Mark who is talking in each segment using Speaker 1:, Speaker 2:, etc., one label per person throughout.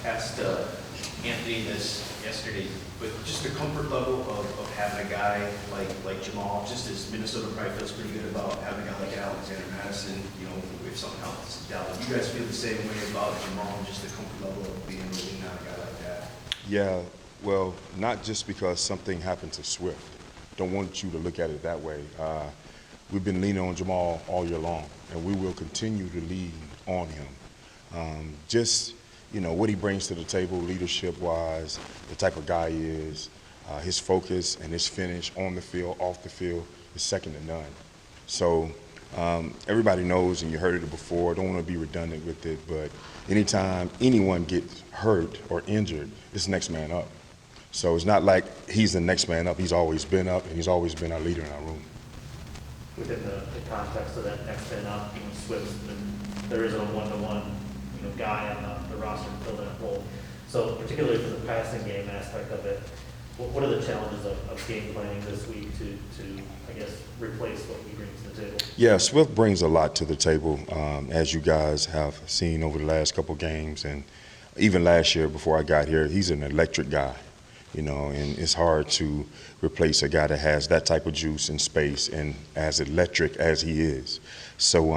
Speaker 1: Asked Anthony this yesterday, but just the comfort level of having a guy like Jamal, just as Minnesota probably feels pretty good about having a guy like Alexander Madison, you know, if something else is down. Do you guys feel the same way about Jamal and just the comfort level of being able to lean on a guy like that?
Speaker 2: Yeah, well, not just because something happened to Swift. Don't want you to look at it that way. We've been leaning on Jamal all year long, and we will continue to lean on him. Just, you know, what he brings to the table leadership-wise, the type of guy he is, his focus and his finish on the field, off the field is second to none. So everybody knows, and you heard it before, don't want to be redundant with it, but anytime anyone gets hurt or injured, it's next man up. So it's not like he's the next man up. He's always been up, and he's always been our leader in our room.
Speaker 3: Within the context of that next man up, you know, Swift, there is a one-to-one, you know, guy on the roster to fill that role. So particularly for the passing game aspect of it, what are the challenges of game planning this week to I guess replace what he brings to the table? Yeah,
Speaker 2: Swift brings a lot to the table, as you guys have seen over the last couple games, and even last year before I got here. He's an electric guy, you know, and it's hard to replace a guy that has that type of juice and space and as electric as he is. So,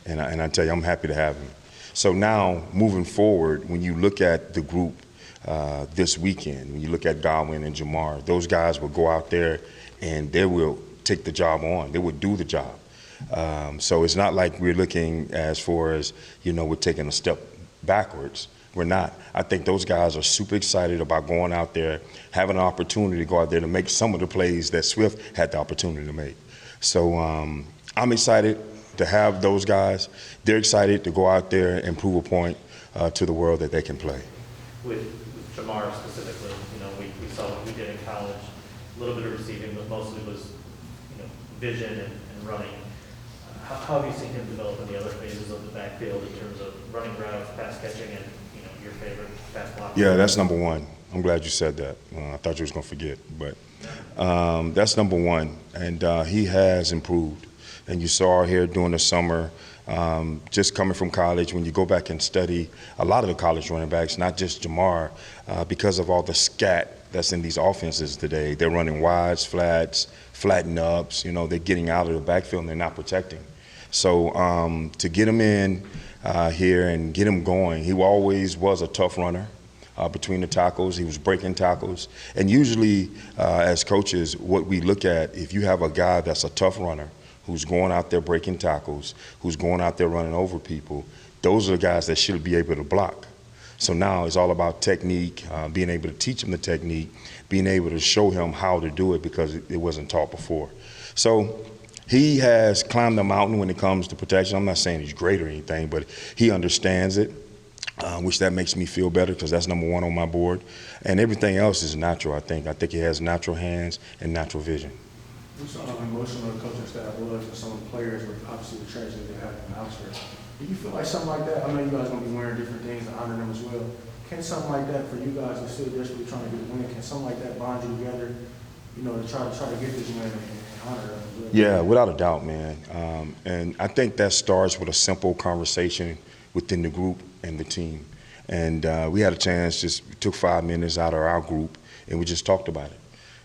Speaker 2: and I tell you, I'm happy to have him. So now, moving forward, when you look at the group this weekend, when you look at Godwin and Jamar, those guys will go out there and they will take the job on. They will do the job. So it's not like we're looking as far as, you know, we're taking a step backwards. We're not. I think those guys are super excited about going out there, having an opportunity to go out there to make some of the plays that Swift had the opportunity to make. So I'm excited to have those guys. They're excited to go out there and prove a point to the world that they can play.
Speaker 3: With Jamar specifically, you know, we saw what we did in college, a little bit of receiving, but mostly was, you know, vision and running. How have you seen him develop in the other phases of the backfield in terms of running routes, pass catching, and, you know, your favorite pass blocking?
Speaker 2: Yeah, that's number one. I'm glad you said that. I thought you was going to forget, but that's number one, and he has improved. And you saw here during the summer, just coming from college, when you go back and study a lot of the college running backs, not just Jamar, because of all the scat that's in these offenses today. They're running wides, flats, flatten ups. You know, they're getting out of the backfield and they're not protecting. So to get him in here and get him going, he always was a tough runner. Between the tackles, he was breaking tackles. And usually, as coaches, what we look at, if you have a guy that's a tough runner, who's going out there breaking tackles, who's going out there running over people, those are the guys that should be able to block. So now it's all about technique, being able to teach him the technique, being able to show him how to do it because it wasn't taught before. So he has climbed the mountain when it comes to protection. I'm not saying he's great or anything, but he understands it, which that makes me feel better because that's number one on my board. And everything else is natural, I think. I think he has natural hands and natural vision.
Speaker 4: What's emotional the coaching staff was for some of the players with obviously the tragedy that happened in Oxford? Do you feel like something like that? I know you guys are going to be wearing different things to honor them as well. Can something like that for you guys who still desperately trying to get a win, can something like that bond you together, you know, to try to get this win and honor them as well? Yeah,
Speaker 2: without a doubt, man. And I think that starts with a simple conversation within the group and the team. And we had a chance, we took 5 minutes out of our group and we just talked about it.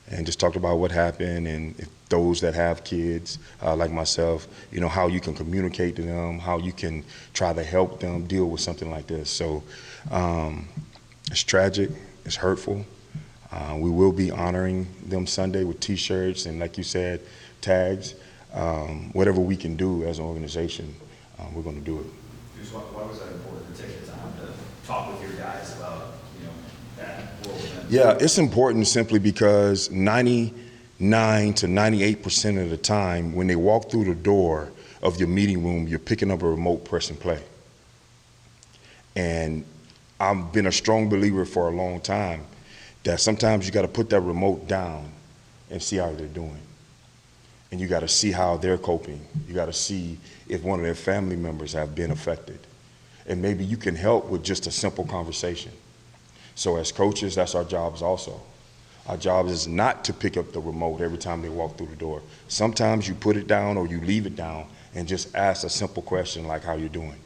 Speaker 2: And just talked about what happened and if those that have kids like myself, you know, how you can communicate to them, how you can try to help them deal with something like this. So it's tragic, it's hurtful. We will be honoring them Sunday with T-shirts and, like you said, tags. Whatever we can do as an organization, we're going to do it.
Speaker 1: Duce, why was that important to take the time to talk with your guys about, you know, that world event?
Speaker 2: Yeah, it's important simply because 99 to 98% of the time when they walk through the door of your meeting room, you're picking up a remote, press and play. And I've been a strong believer for a long time that sometimes you got to put that remote down and see how they're doing. And you got to see how they're coping. You got to see if one of their family members have been affected. And maybe you can help with just a simple conversation. So as coaches, that's our jobs also. Our job is not to pick up the remote every time they walk through the door. Sometimes you put it down or you leave it down and just ask a simple question like, how you doing?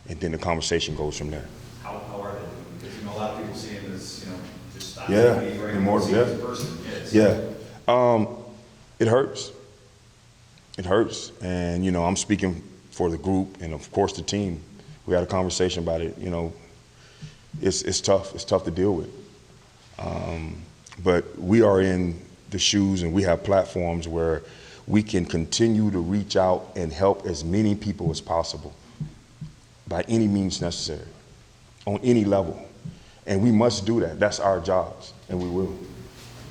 Speaker 2: And then the conversation goes from there.
Speaker 5: How are they doing? Because, a lot of people see him as, just stop.
Speaker 2: Yeah,
Speaker 5: Right?
Speaker 2: and more,
Speaker 5: See
Speaker 2: yeah.
Speaker 5: him as a person. Yeah.
Speaker 2: It hurts. It hurts. And, I'm speaking for the group and, of course, the team. We had a conversation about it. It's tough. It's tough to deal with. But we are in the shoes and we have platforms where we can continue to reach out and help as many people as possible by any means necessary, on any level. And we must do that. That's our jobs, and we will.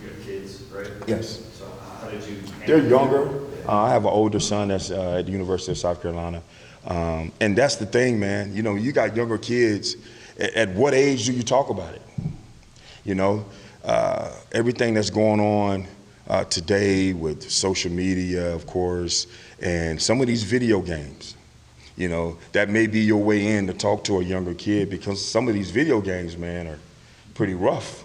Speaker 5: You have kids, right?
Speaker 2: Yes.
Speaker 5: So how did you?
Speaker 2: They're younger. I have an older son that's at the University of South Carolina. And that's the thing, man. You got younger kids. At what age do you talk about it? Everything that's going on today with social media, of course, and some of these video games, that may be your way in to talk to a younger kid, because some of these video games, man, are pretty rough,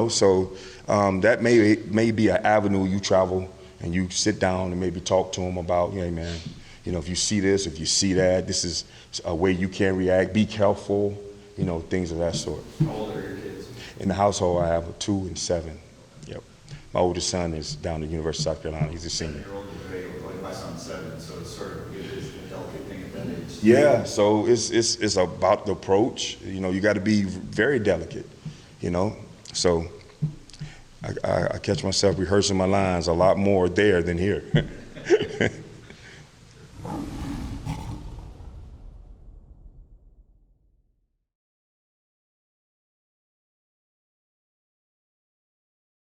Speaker 2: So that may be an avenue you travel and you sit down and maybe talk to them about, hey, man, if you see this, if you see that, this is a way you can react. Be careful, things of that sort.
Speaker 5: How old are your kids?
Speaker 2: In the household, I have a 2 and 7. Yep. My oldest son is down at the University of South Carolina. He's a senior.
Speaker 5: 7-year-old is great. Like my son's 7, so it's sort of it is a delicate thing at that age.
Speaker 2: Yeah, so it's about the approach. You got to be very delicate. So I catch myself rehearsing my lines a lot more there than here.